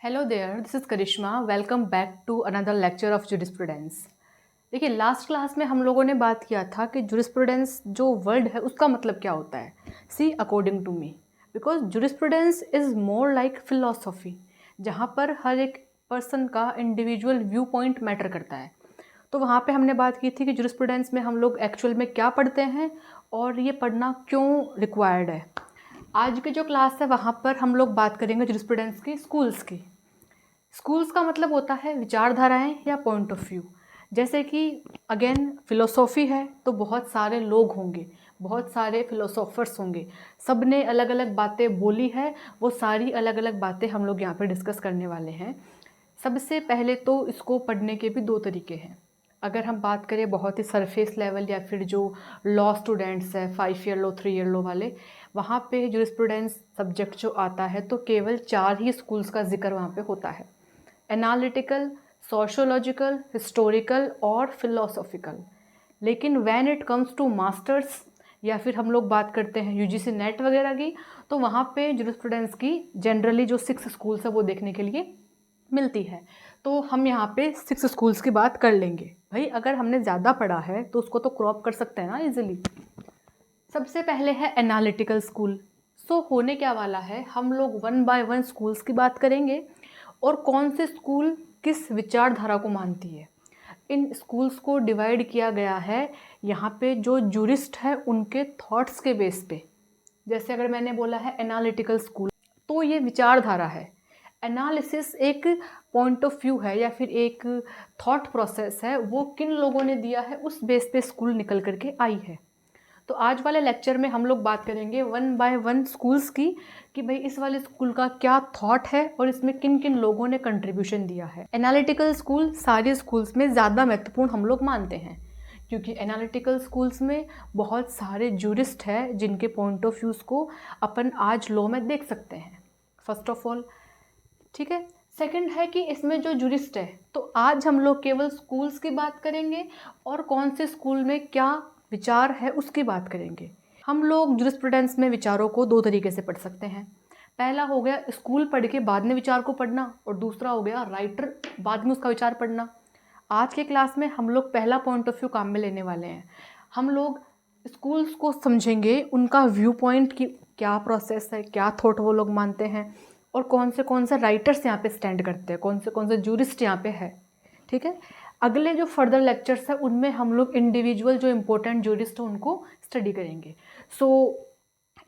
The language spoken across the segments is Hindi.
Hello there, this is Karishma. Welcome back to another lecture of jurisprudence. देखिए, लास्ट क्लास में हम लोगों ने बात किया था कि जुरिस्प्रूडेंस जो वर्ड है उसका मतलब क्या होता है। See according to me, because jurisprudence is more like philosophy, जहाँ पर हर एक पर्सन का इंडिविजुअल व्यू पॉइंट मैटर करता है। तो वहाँ पे हमने बात की थी कि जुरिस्प्रूडेंस में हम लोग एक्चुअल में क्या पढ़ते हैं और ये पढ़ना क्यों रिक्वायर्ड है। आज की जो क्लास है वहाँ पर हम लोग बात करेंगे जुरिस्प्रूडेंस की स्कूल्स की। स्कूल्स का मतलब होता है विचारधाराएं या पॉइंट ऑफ व्यू। जैसे कि अगेन फिलोसॉफी है तो बहुत सारे लोग होंगे, बहुत सारे फिलोसोफर्स होंगे, सब ने अलग अलग बातें बोली है। वो सारी अलग अलग बातें हम लोग यहाँ पे डिस्कस करने वाले हैं। सबसे पहले तो इसको पढ़ने के भी दो तरीके हैं। अगर हम बात करें बहुत ही सरफेस लेवल या फिर जो लॉ स्टूडेंट्स है 5 ईयर लॉ 3 ईयर लॉ वाले, वहाँ पे जुरिस्प्रूडेंस सब्जेक्ट जो आता है तो केवल 4 ही स्कूल्स का जिक्र वहाँ पे होता है। एनालिटिकल, सोशियोलॉजिकल, हिस्टोरिकल और फिलोसॉफिकल। लेकिन when it comes to masters या फिर हम लोग बात करते हैं यूजीसी नेट वगैरह की, तो वहाँ पे जुरिस्प्रूडेंस की जनरली जो 6 स्कूल्स है वो देखने के लिए मिलती है। तो हम यहाँ पे 6 स्कूल्स की बात कर लेंगे। भाई अगर हमने ज़्यादा पढ़ा है तो उसको तो क्रॉप कर सकते हैं ना इजीली। सबसे पहले है एनालिटिकल स्कूल। सो होने क्या वाला है, हम लोग 1 बाय 1 स्कूल्स की बात करेंगे और कौन से स्कूल किस विचारधारा को मानती है। इन स्कूल्स को डिवाइड किया गया है यहाँ पे जो जूरिस्ट है उनके थॉट्स के बेस पे। जैसे अगर मैंने बोला है एनालिटिकल स्कूल, तो ये विचारधारा है। एनालिसिस एक पॉइंट ऑफ व्यू है या फिर एक थॉट प्रोसेस है, वो किन लोगों ने दिया है उस बेस पे स्कूल निकल करके आई है। तो आज वाले लेक्चर में हम लोग बात करेंगे 1 बाय 1 स्कूल्स की कि भाई इस वाले स्कूल का क्या थॉट है और इसमें किन किन लोगों ने कंट्रीब्यूशन दिया है। एनालिटिकल स्कूल सारे स्कूल्स में ज़्यादा महत्वपूर्ण हम लोग मानते हैं, क्योंकि एनालिटिकल स्कूल्स में बहुत सारे जूरिस्ट हैं जिनके पॉइंट ऑफ व्यूज़ को अपन आज लॉ में देख सकते हैं, फर्स्ट ऑफ ऑल। ठीक है। सेकंड है कि इसमें जो जूरिस्ट है, तो आज हम लोग केवल स्कूल्स की बात करेंगे और कौन से स्कूल में क्या विचार है उसकी बात करेंगे। हम लोग जुरिस्प्रूडेंस में विचारों को दो तरीके से पढ़ सकते हैं। पहला हो गया स्कूल पढ़ के बाद में विचार को पढ़ना, और दूसरा हो गया राइटर बाद में उसका विचार पढ़ना। आज के क्लास में हम लोग पहला पॉइंट ऑफ व्यू काम में लेने वाले हैं। हम लोग स्कूल्स को समझेंगे, उनका व्यू पॉइंट की क्या प्रोसेस है, क्या थॉट वो लोग मानते हैं और कौन से राइटर्स यहाँ पे स्टैंड करते हैं, कौन से जूरिस्ट यहाँ पे है। ठीक है। अगले जो फर्दर लेक्चर्स है उनमें हम लोग इंडिविजुअल जो इम्पोर्टेंट जूरिस्ट है उनको स्टडी करेंगे। So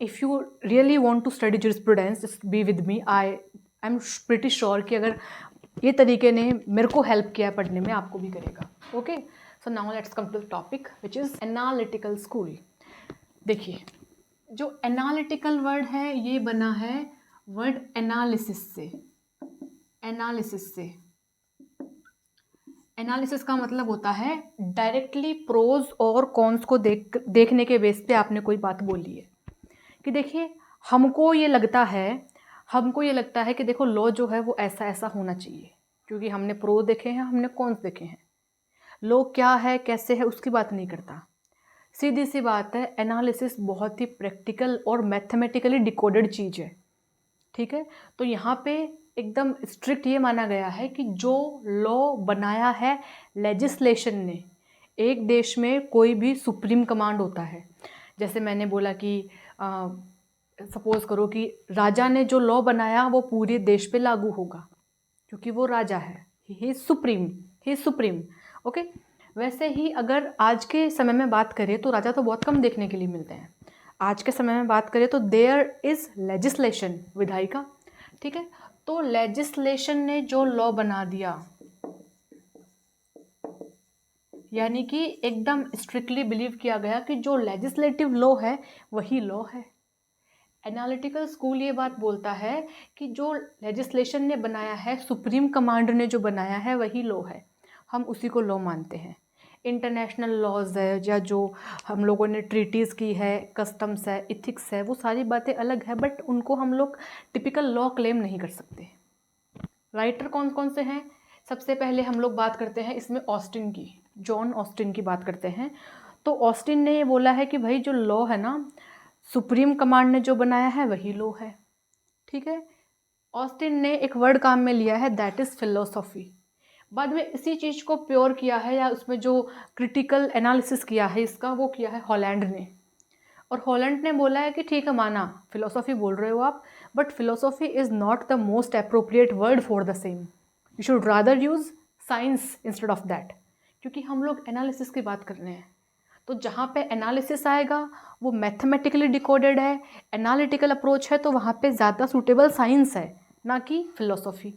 if you really want to study jurisprudence, be with me. I am pretty sure कि अगर ये तरीके ने मेरे को हेल्प किया है पढ़ने में, आपको भी करेगा। Okay, so now let's come to the topic which is analytical school. देखिए, जो एनालिटिकल वर्ड है ये बना है वर्ड एनालिसिस से। एनालिसिस से, एनालिसिस का मतलब होता है डायरेक्टली प्रोज और कॉन्स को देखने के बेस पे आपने कोई बात बोली है कि देखिए हमको ये लगता है कि देखो लॉ जो है वो ऐसा ऐसा होना चाहिए, क्योंकि हमने प्रो देखे हैं, हमने कॉन्स देखे हैं। लॉ क्या है कैसे है उसकी बात नहीं करता। सीधी सी बात है, एनालिसिस बहुत ही प्रैक्टिकल और मैथमेटिकली डिकोडेड चीज़ है। ठीक है। तो यहाँ पे एकदम स्ट्रिक्ट ये माना गया है कि जो लॉ बनाया है लेजिस्लेशन ने, एक देश में कोई भी सुप्रीम कमांड होता है। जैसे मैंने बोला कि सपोज करो कि राजा ने जो लॉ बनाया वो पूरे देश पे लागू होगा, क्योंकि वो राजा है, ही इज सुप्रीम। ओके। वैसे ही अगर आज के समय में बात करें तो राजा तो बहुत कम देखने के लिए मिलते हैं। आज के समय में बात करें तो देयर इज़ लेजिस्लेशन, विधायिका। ठीक है। तो लेजिस्लेशन ने जो लॉ बना दिया, यानी कि एकदम स्ट्रिक्टली बिलीव किया गया कि जो लेजिस्लेटिव लॉ है वही लॉ है। एनालिटिकल स्कूल ये बात बोलता है कि जो लेजिस्लेशन ने बनाया है, सुप्रीम कमांड ने जो बनाया है वही लॉ है, हम उसी को लॉ मानते हैं। इंटरनेशनल लॉज है या जो हम लोगों ने ट्रीटीज़ की है, कस्टम्स है, इथिक्स है, वो सारी बातें अलग है, बट उनको हम लोग टिपिकल लॉ क्लेम नहीं कर सकते। राइटर कौन कौन से हैं? सबसे पहले हम लोग बात करते हैं इसमें ऑस्टिन की, जॉन ऑस्टिन की बात करते हैं। तो ऑस्टिन ने ये बोला है कि भाई जो लॉ है ना, सुप्रीम कमांड ने जो बनाया है वही लॉ है। ठीक है। ऑस्टिन ने एक वर्ड काम में लिया है, दैट इज़ फिलोसॉफी। बाद में इसी चीज़ को प्योर किया है या उसमें जो क्रिटिकल एनालिसिस किया है इसका, वो किया है हॉलैंड ने। और हॉलैंड ने बोला है कि ठीक है, माना फिलोसॉफी बोल रहे हो आप, but philosophy is not the most appropriate word for the same, you should rather use science instead of that, क्योंकि हम लोग एनालिसिस की बात कर रहे हैं। तो जहाँ पे एनालिसिस आएगा वो मैथमेटिकली डिकोडेड है, एनालिटिकल अप्रोच है, तो वहाँ पे ज़्यादा सूटेबल साइंस है, ना कि फिलोसॉफी,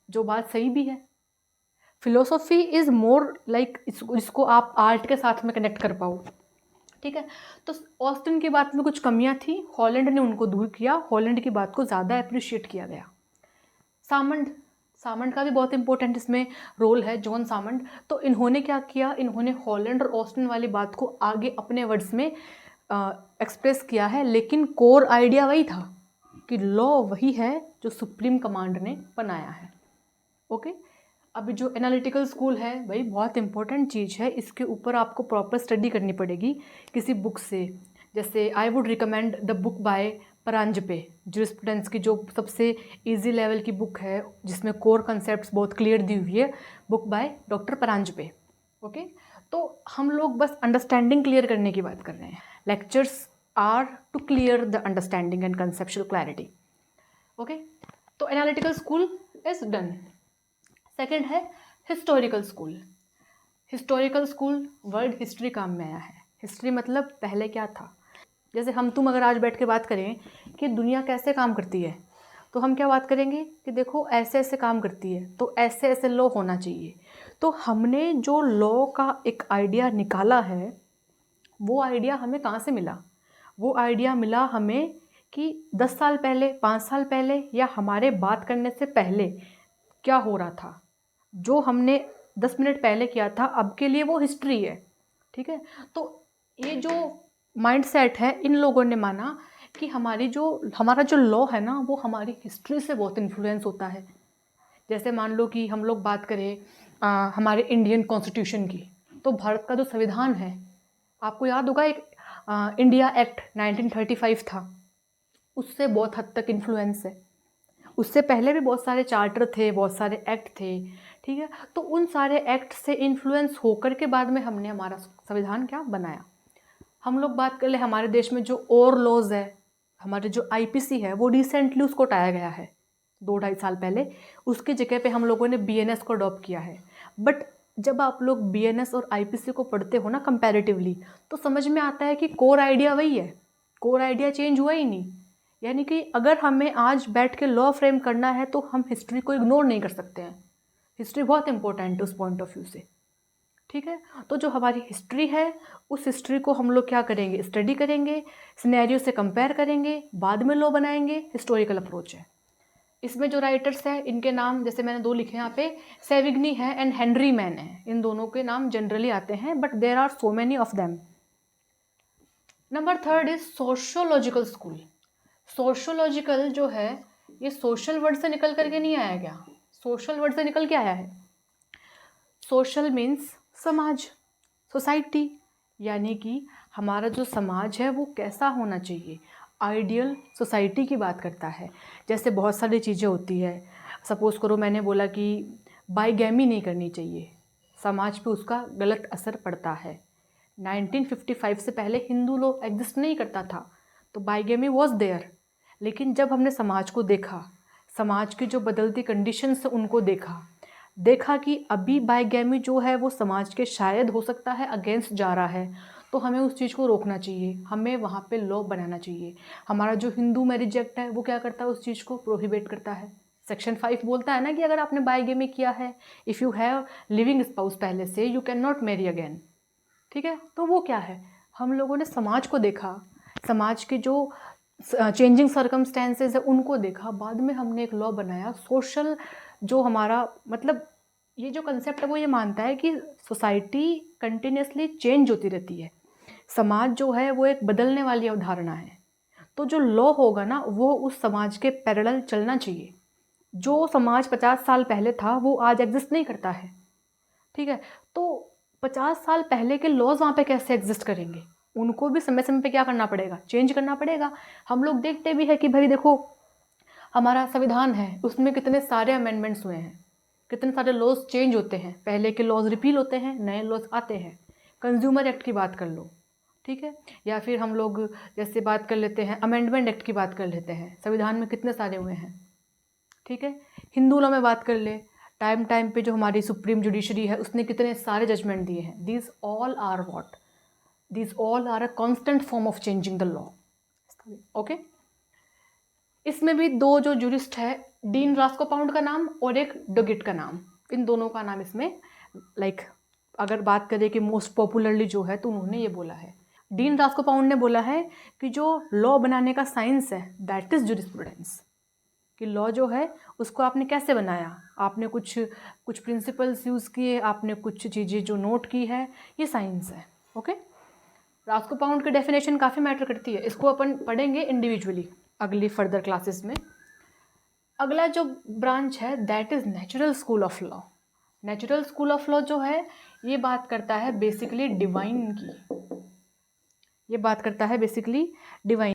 जो बात सही भी है। फिलोसॉफी इज़ मोर लाइक इसको आप आर्ट के साथ में कनेक्ट कर पाओ, ठीक है। तो ऑस्टिन की बात में कुछ कमियां थी, हॉलैंड ने उनको दूर किया, हॉलैंड की बात को ज़्यादा अप्रिशिएट किया गया। सामंड, सामंड का भी बहुत इंपॉर्टेंट इसमें रोल है, जॉन सामंड। तो इन्होंने क्या किया, इन्होंने हॉलैंड और ऑस्टिन वाली बात को आगे अपने वर्ड्स में एक्सप्रेस किया है, लेकिन कोर आइडिया वही था कि लॉ वही है जो सुप्रीम कमांड ने बनाया है। ओके, अभी जो एनालिटिकल स्कूल है वही बहुत इंपॉर्टेंट चीज़ है, इसके ऊपर आपको प्रॉपर स्टडी करनी पड़ेगी किसी बुक से। जैसे I would recommend the book by Paranjape, jurisprudence की जो सबसे इजी लेवल की बुक है, जिसमें कोर कंसेप्ट्स बहुत क्लियर दी हुई है, book by doctor Paranjape. Okay, तो हम लोग बस अंडरस्टैंडिंग क्लियर करने की बात कर रहे हैं। Lectures are to clear the understanding and conceptual clarity. Okay, तो analytical school is done. Second है historical school. Historical school word history काम में आया है। हिस्ट्री मतलब पहले क्या था। जैसे हम तुम अगर आज बैठ के बात करें कि दुनिया कैसे काम करती है, तो हम क्या बात करेंगे कि देखो ऐसे ऐसे काम करती है, तो ऐसे ऐसे लॉ होना चाहिए। तो हमने जो लॉ का एक आइडिया निकाला है, वो आइडिया हमें कहाँ से मिला? वो आइडिया मिला हमें कि 10 साल पहले, 5 साल पहले, या हमारे बात करने से पहले क्या हो रहा था। जो हमने 10 मिनट पहले किया था, अब के लिए वो हिस्ट्री है, ठीक है। तो ये जो माइंडसेट है, इन लोगों ने माना कि हमारा जो लॉ है ना, वो हमारी हिस्ट्री से बहुत इन्फ्लुएंस होता है। जैसे मान लो कि हम लोग बात करें हमारे इंडियन कॉन्स्टिट्यूशन की, तो भारत का जो संविधान है, आपको याद होगा एक इंडिया एक्ट 1935 था, उससे बहुत हद तक इन्फ्लुएंस है। उससे पहले भी बहुत सारे चार्टर थे, बहुत सारे एक्ट थे, ठीक है। तो उन सारे एक्ट से इन्फ्लुएंस होकर के बाद में हमने हमारा संविधान क्या बनाया। हम लोग बात कर ले हमारे देश में जो और लॉज है, हमारे जो आईपीसी है, वो रिसेंटली उसको हटाया गया है 2-2.5 साल पहले। उसकी जगह पे हम लोगों ने बीएनएस को अडॉप्ट किया है। बट जब आप लोग बीएनएस और आईपीसी को पढ़ते हो ना कंपैरेटिवली, तो समझ में आता है कि कोर आइडिया वही है, कोर आइडिया चेंज हुआ ही नहीं। यानी कि अगर हमें आज बैठ के लॉ फ्रेम करना है तो हम हिस्ट्री को इग्नोर नहीं कर सकते हैं। हिस्ट्री बहुत इंपॉर्टेंट है उस पॉइंट ऑफ व्यू से, ठीक है। तो जो हमारी हिस्ट्री है, उस हिस्ट्री को हम लोग क्या करेंगे, स्टडी करेंगे, सिनेरियो से कंपेयर करेंगे, बाद में लॉ बनाएंगे। हिस्टोरिकल अप्रोच है। इसमें जो राइटर्स हैं, इनके नाम जैसे मैंने 2 लिखे हैं यहाँ पे, सेविग्नी है एंड हेनरी मैन है। इन दोनों के नाम जनरली आते हैं, but there are so many of them. Number 3 is sociological school. Sociological जो है, ये सोशल वर्ड से निकल करके नहीं आया क्या? सोशल वर्ड से निकल के आया है। सोशल मीन्स समाज, सोसाइटी, यानी कि हमारा जो समाज है वो कैसा होना चाहिए। आइडियल सोसाइटी की बात करता है। जैसे बहुत सारी चीज़ें होती है, सपोज़ करो मैंने बोला कि बाइगैमी नहीं करनी चाहिए, समाज पे उसका गलत असर पड़ता है। 1955 से पहले हिंदू लॉ एग्जिस्ट नहीं करता था, तो बाइगैमी वॉज देयर। लेकिन जब हमने समाज को देखा, समाज की जो बदलती कंडीशंस उनको देखा कि अभी बाइगैमी जो है वो समाज के शायद हो सकता है अगेंस्ट जा रहा है, तो हमें उस चीज़ को रोकना चाहिए, हमें वहाँ पे लॉ बनाना चाहिए। हमारा जो हिंदू मैरिज एक्ट है वो क्या करता है, उस चीज़ को प्रोहिबिट करता है। सेक्शन 5 बोलता है ना कि अगर आपने बाइगैमी किया है, if you have living spouse पहले से, you can not marry again, ठीक है। तो वो क्या है, हम लोगों ने समाज को देखा, समाज के जो चेंजिंग सर्कमस्टेंसेज है उनको देखा, बाद में हमने एक लॉ बनाया। सोशल जो हमारा मतलब ये जो कंसेप्ट है वो ये मानता है कि सोसाइटी कंटिन्यूसली चेंज होती रहती है, समाज जो है वो एक बदलने वाली अवधारणा है। तो जो लॉ होगा ना वो उस समाज के पैरेलल चलना चाहिए। जो समाज 50 साल पहले था वो आज एग्जिस्ट नहीं करता है, ठीक है। तो 50 साल पहले के लॉज वहाँ पे कैसे एग्जिस्ट करेंगे, उनको भी समय समय पे क्या करना पड़ेगा, चेंज करना पड़ेगा। हम लोग देखते भी है कि भाई देखो हमारा संविधान है, उसमें कितने सारे अमेंडमेंट्स हुए हैं, कितने सारे लॉज चेंज होते हैं, पहले के लॉज रिपील होते हैं, नए लॉज आते हैं। कंज्यूमर एक्ट की बात कर लो, ठीक है, या फिर हम लोग जैसे बात कर लेते हैं अमेंडमेंट एक्ट की बात कर लेते हैं, संविधान में कितने सारे हुए हैं, ठीक है। हिंदू लॉ में बात कर ले, टाइम टाइम पे जो हमारी सुप्रीम जुडिशरी है उसने कितने सारे जजमेंट दिए हैं। These all are what, these all are a constant form of changing the law. Okay, इसमें भी दो जो जुरिस्ट है, डीन रास्कोपाउंड का नाम और एक डोगेट का नाम, इन दोनों का नाम इसमें अगर बात करें कि मोस्ट पॉपुलरली जो है तो उन्होंने ये बोला है, डीन रास्कोपाउंड ने बोला है कि जो लॉ बनाने का साइंस है दैट इज जुरिस्प्रूडेंस, कि लॉ जो है उसको आपने कैसे बनाया, आपने कुछ प्रिंसिपल्स यूज़ किए, आपने कुछ चीज़ें जो नोट की है, ये साइंस है। ओके, रास्कोपाउंड की डेफिनेशन काफ़ी मैटर करती है, इसको अपन पढ़ेंगे इंडिविजुअली अगली फर्दर क्लासेस में। अगला जो ब्रांच है that is natural school of law. Natural school of law जो है ये बात करता है बेसिकली डिवाइन की, ये बात करता है बेसिकली डिवाइन।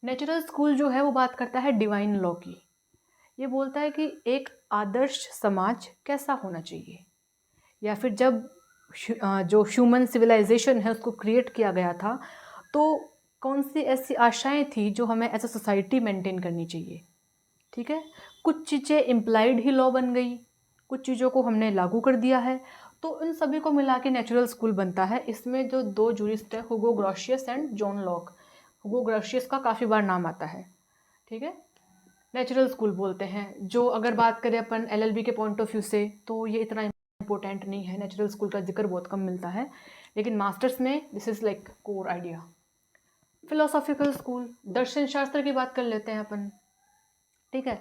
नेचुरल स्कूल जो है वो बात करता है डिवाइन लॉ की। ये बोलता है कि एक आदर्श समाज कैसा होना चाहिए, या फिर जब जो ह्यूमन सिविलाइजेशन है उसको क्रिएट किया गया था तो कौन सी ऐसी आशाएं थी जो हमें एज अ सोसाइटी मेंटेन करनी चाहिए, ठीक है। कुछ चीज़ें इम्प्लाइड ही लॉ बन गई, कुछ चीज़ों को हमने लागू कर दिया है, तो इन सभी को मिला के नेचुरल स्कूल बनता है। इसमें जो दो जूरिस्ट है, हुगो Grotius and John Locke. Hugo Grotius का काफ़ी बार नाम आता है, ठीक है। नेचुरल स्कूल बोलते हैं, जो अगर बात करें अपन एलएलबी के पॉइंट ऑफ व्यू से तो ये इतना इम्पोर्टेंट नहीं है, नेचुरल स्कूल का जिक्र बहुत कम मिलता है, लेकिन मास्टर्स में this is like core idea. Philosophical school, दर्शन शास्त्र की बात कर लेते हैं अपन, ठीक है।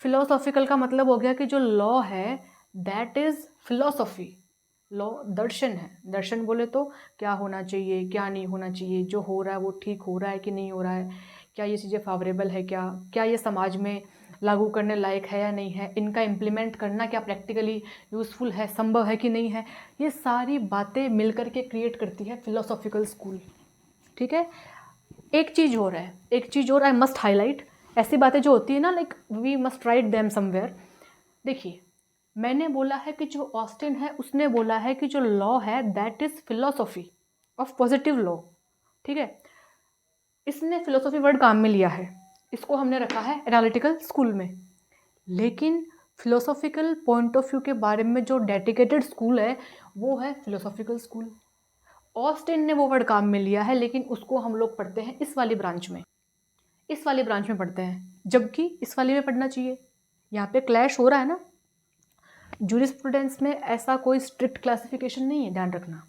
फिलोसॉफिकल का मतलब हो गया कि जो लॉ है दैट इज़ फिलोसॉफी। लॉ दर्शन है, दर्शन बोले तो क्या होना चाहिए, क्या नहीं होना चाहिए, जो हो रहा है वो ठीक हो रहा है कि नहीं हो रहा है, क्या ये चीज़ें फेवरेबल है, क्या ये समाज में लागू करने लायक है या नहीं है, इनका इम्प्लीमेंट करना क्या प्रैक्टिकली यूज़फुल है, संभव है कि नहीं है, ये सारी बातें मिलकर के क्रिएट करती है फिलोसॉफिकल स्कूल, ठीक है। एक चीज़ और आई मस्ट हाईलाइट, ऐसी बातें जो होती है ना like we must write them somewhere. देखिए, मैंने बोला है कि जो ऑस्टिन है उसने बोला है कि जो लॉ है that is philosophy of positive law, ठीक है। इसने फिलोसॉफी वर्ड काम में लिया है, इसको हमने रखा है एनालिटिकल स्कूल में, लेकिन फिलोसॉफिकल पॉइंट ऑफ व्यू के बारे में जो डेडिकेटेड स्कूल है वो है फिलोसॉफिकल स्कूल। ऑस्टिन ने वो वर्ड काम में लिया है, लेकिन उसको हम लोग पढ़ते हैं इस वाली ब्रांच में, इस वाली ब्रांच में पढ़ते हैं, जबकि इस वाली में पढ़ना चाहिए। यहाँ पे क्लैश हो रहा है ना। जूरिस्प्रूडेंस में ऐसा कोई स्ट्रिक्ट क्लासिफिकेशन नहीं है, ध्यान रखना।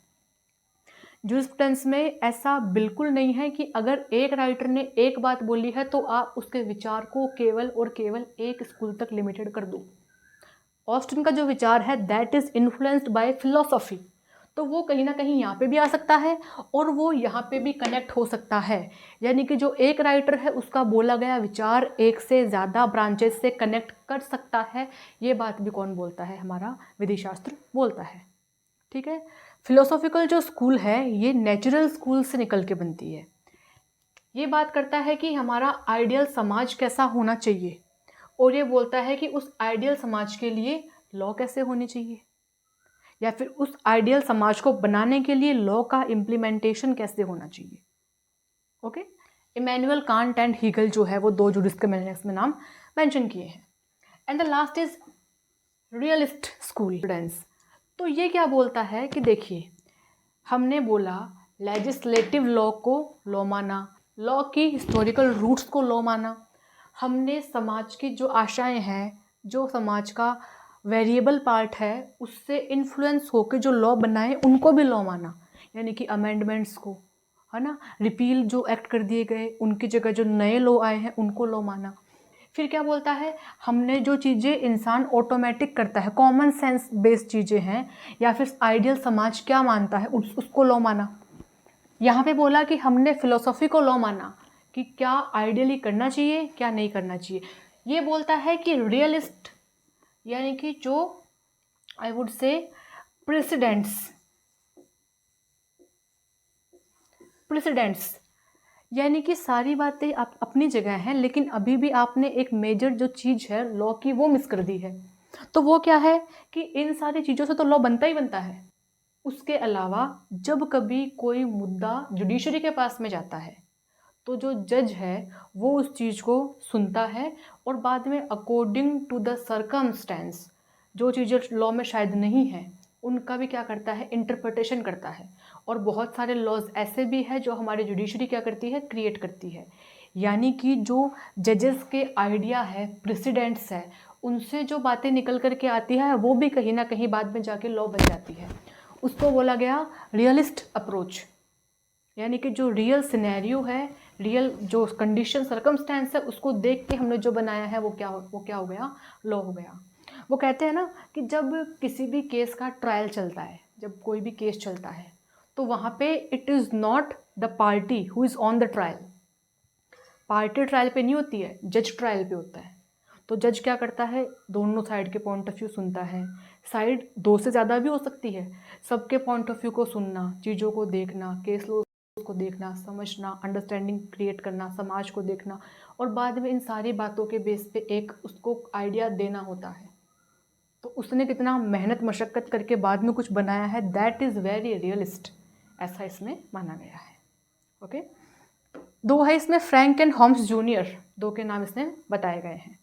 जूरिस्प्रूडेंस में ऐसा बिल्कुल नहीं है कि अगर एक राइटर ने एक बात बोली है तो आप उसके विचार को केवल और केवल एक स्कूल तक लिमिटेड कर दो। ऑस्टिन का जो विचार है that is influenced by philosophy, तो वो कहीं ना कहीं यहाँ पे भी आ सकता है और वो यहाँ पे भी कनेक्ट हो सकता है। यानी कि जो एक राइटर है उसका बोला गया विचार एक से ज़्यादा ब्रांचेस से कनेक्ट कर सकता है। ये बात भी कौन बोलता है, हमारा विधि शास्त्र बोलता है, ठीक है। फिलोसॉफिकल जो स्कूल है ये नेचुरल स्कूल से निकल के बनती है। ये बात करता है कि हमारा आइडियल समाज कैसा होना चाहिए, और ये बोलता है कि उस आइडियल समाज के लिए लॉ कैसे होनी चाहिए, या फिर उस आइडियल समाज को बनाने के लिए लॉ का इम्प्लीमेंटेशन कैसे होना चाहिए। Okay, Immanuel Kant and Hegel जो है वो दो जूरिस्ट के मैंने इसमें नाम मेंशन किए हैं। And the last is realist school students. तो ये क्या बोलता है कि देखिए, हमने बोला लेजिस्लेटिव लॉ को लॉ माना, लॉ की हिस्टोरिकल रूट्स को लॉ माना, हमने समाज की जो आशाएं हैं, जो समाज का वेरिएबल पार्ट है उससे इन्फ्लुएंस होकर जो लॉ बनाए उनको भी लॉ माना, यानी कि अमेंडमेंट्स को, है ना, रिपील जो एक्ट कर दिए गए उनकी जगह जो नए लॉ आए हैं उनको लॉ माना। फिर क्या बोलता है, हमने जो चीज़ें इंसान ऑटोमेटिक करता है, कॉमन सेंस बेस्ड चीज़ें हैं, या फिर आइडियल समाज क्या मानता है उसको लॉ माना। यहाँ पे बोला कि हमने फिलोसॉफी को लॉ माना कि क्या आइडियली करना चाहिए क्या नहीं करना चाहिए। ये बोलता है कि रियलिस्ट यानी कि जो आई वुड से प्रेसिडेंट्स यानी कि सारी बातें आप अपनी जगह हैं, लेकिन अभी भी आपने एक मेजर जो चीज़ है लॉ की वो मिस कर दी है। तो वो क्या है कि इन सारी चीज़ों से तो लॉ बनता ही बनता है। उसके अलावा जब कभी कोई मुद्दा जुडिशरी के पास में जाता है तो जो जज है वो उस चीज़ को सुनता है और बाद में अकॉर्डिंग टू द सर्कमस्टेंस जो चीज़ें लॉ में शायद नहीं है उनका भी क्या करता है, इंटरप्रिटेशन करता है। और बहुत सारे लॉज ऐसे भी हैं जो हमारी जुडिशरी क्या करती है, क्रिएट करती है। यानी कि जो जजेस के आइडिया है, प्रेसिडेंट्स है, उनसे जो बातें निकल कर के आती है वो भी कहीं ना कहीं बाद में जाके लॉ बन जाती है। उसको बोला गया रियलिस्ट अप्रोच। यानी कि जो रियल सिनेरियो है, रियल जो कंडीशन सर्कमस्टेंस है, उसको देख के हमने जो बनाया है वो क्या हो गया, लॉ हो गया। वो कहते हैं ना कि जब किसी भी केस का ट्रायल चलता है, जब कोई भी केस चलता है तो वहाँ पे it is not the party who is on the trial. Party trial पे नहीं होती है, जज ट्रायल पे होता है। तो जज क्या करता है, दोनों साइड के पॉइंट ऑफ व्यू सुनता है। साइड दो से ज़्यादा भी हो सकती है। सबके पॉइंट ऑफ व्यू को सुनना, चीज़ों को देखना, केस लॉ को देखना, समझना, अंडरस्टैंडिंग क्रिएट करना, समाज को देखना, और बाद में इन सारी बातों के बेस पे एक उसको आइडिया देना होता है। तो उसने कितना मेहनत मशक्क़त करके बाद में कुछ बनाया है, दैट इज़ वेरी रियलिस्ट, ऐसा इसमें माना गया है। ओके, दो है इसमें, फ्रैंक एंड होम्स जूनियर, दो के नाम इसमें बताए गए हैं।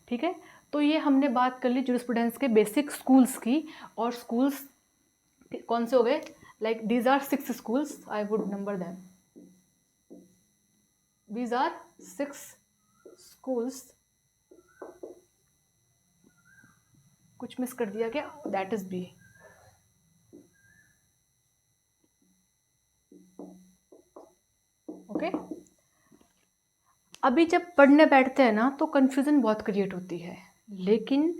ठीक है, तो ये हमने बात कर ली जूरिस्प्रूडेंस के बेसिक स्कूल्स की। और स्कूल्स कौन से हो गए, like these are 6 schools, I would number them. These are 6 schools. कुछ मिस कर दिया क्या, दैट इज बी। ओके, अभी जब पढ़ने बैठते हैं ना तो कन्फ्यूज़न बहुत क्रिएट होती है, लेकिन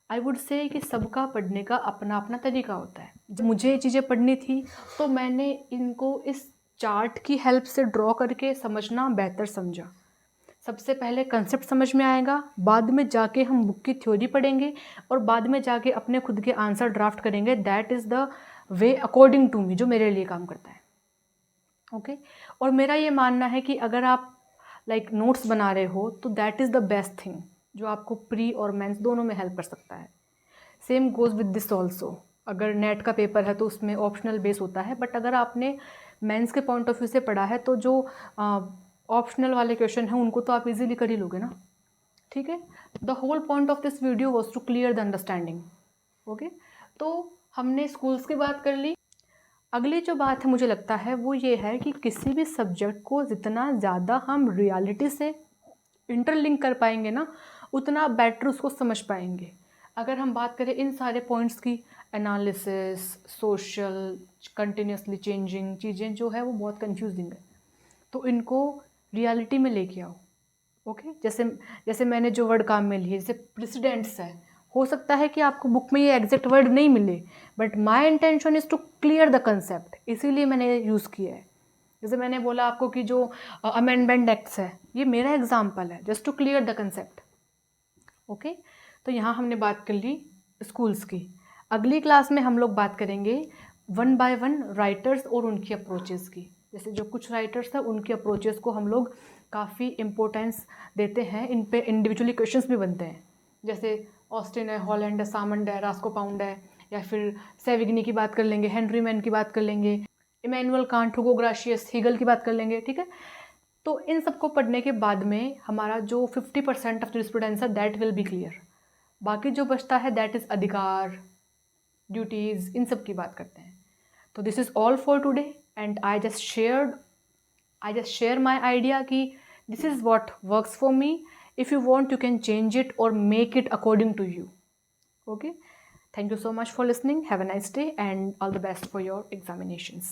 आई वुड से कि सबका पढ़ने का अपना अपना तरीका होता है। जब मुझे ये चीज़ें पढ़नी थी तो मैंने इनको इस चार्ट की हेल्प से ड्रॉ करके समझना बेहतर समझा। सबसे पहले कंसेप्ट समझ में आएगा, बाद में जाके हम बुक की थ्योरी पढ़ेंगे और बाद में जाके अपने खुद के आंसर ड्राफ्ट करेंगे। That is the way according to me, जो मेरे लिए काम करता है। ओके, और मेरा ये मानना है कि अगर आप लाइक नोट्स बना रहे हो तो that is the best thing जो आपको प्री और मेंस दोनों में हेल्प कर सकता है। Same goes with this also. अगर नेट का पेपर है तो उसमें ऑप्शनल बेस होता है, बट अगर आपने मेंस के पॉइंट ऑफ व्यू से पढ़ा है तो जो ऑप्शनल वाले क्वेश्चन हैं उनको तो आप इजीली कर ही लोगे ना। ठीक है, the whole point of this video was to clear the understanding. Okay, तो हमने स्कूल्स की बात कर ली। अगली जो बात है मुझे लगता है वो ये है कि किसी भी सब्जेक्ट को जितना ज़्यादा हम रियलिटी से इंटरलिंक कर पाएंगे ना, उतना बेटर उसको समझ पाएंगे। अगर हम बात करें इन सारे पॉइंट्स की, एनालिसिस, सोशल, कंटिन्यूसली चेंजिंग चीज़ें जो है वो बहुत कंफ्यूजिंग है, तो इनको रियलिटी में लेके आओ। ओके, जैसे जैसे मैंने जो वर्ड काम में लिए, जैसे प्रेसिडेंट्स है, हो सकता है कि आपको बुक में ये एग्जैक्ट वर्ड नहीं मिले, but my intention is to clear the concept, इसीलिए मैंने ये यूज़ किया है। जैसे मैंने बोला आपको कि जो अमेंडमेंट एक्ट्स है, ये मेरा एग्जाम्पल है, just to clear the concept. Okay, तो यहाँ हमने बात कर ली स्कूल्स की। अगली क्लास में हम लोग बात करेंगे वन बाय वन राइटर्स और उनकी अप्रोचेस की। जैसे जो कुछ राइटर्स हैं उनकी अप्रोचेस को हम लोग काफ़ी इम्पोर्टेंस देते हैं, इन पे इंडिविजुअली क्वेश्चंस भी बनते हैं। जैसे ऑस्टिन है, हॉलैंड है, सामंड है, रास्को पाउंड है, या फिर सेविग्नी की बात कर लेंगे, हेनरी मैन की बात कर लेंगे, Immanuel Kant, Hugo Grotius, Hegel की बात कर लेंगे। ठीक है, तो इन सबको पढ़ने के बाद में हमारा जो 50% ऑफ जूरिस्प्रूडेंस है दैट विल बी क्लियर। बाकी जो बचता है दैट इज़ अधिकार, ड्यूटीज़, इन सब की बात करते हैं। तो this is all for today and I just share my idea कि this is what works for me. If you want you can change it और make it according to you. Okay, thank you so much for listening. Have a nice day and all the best for your examinations.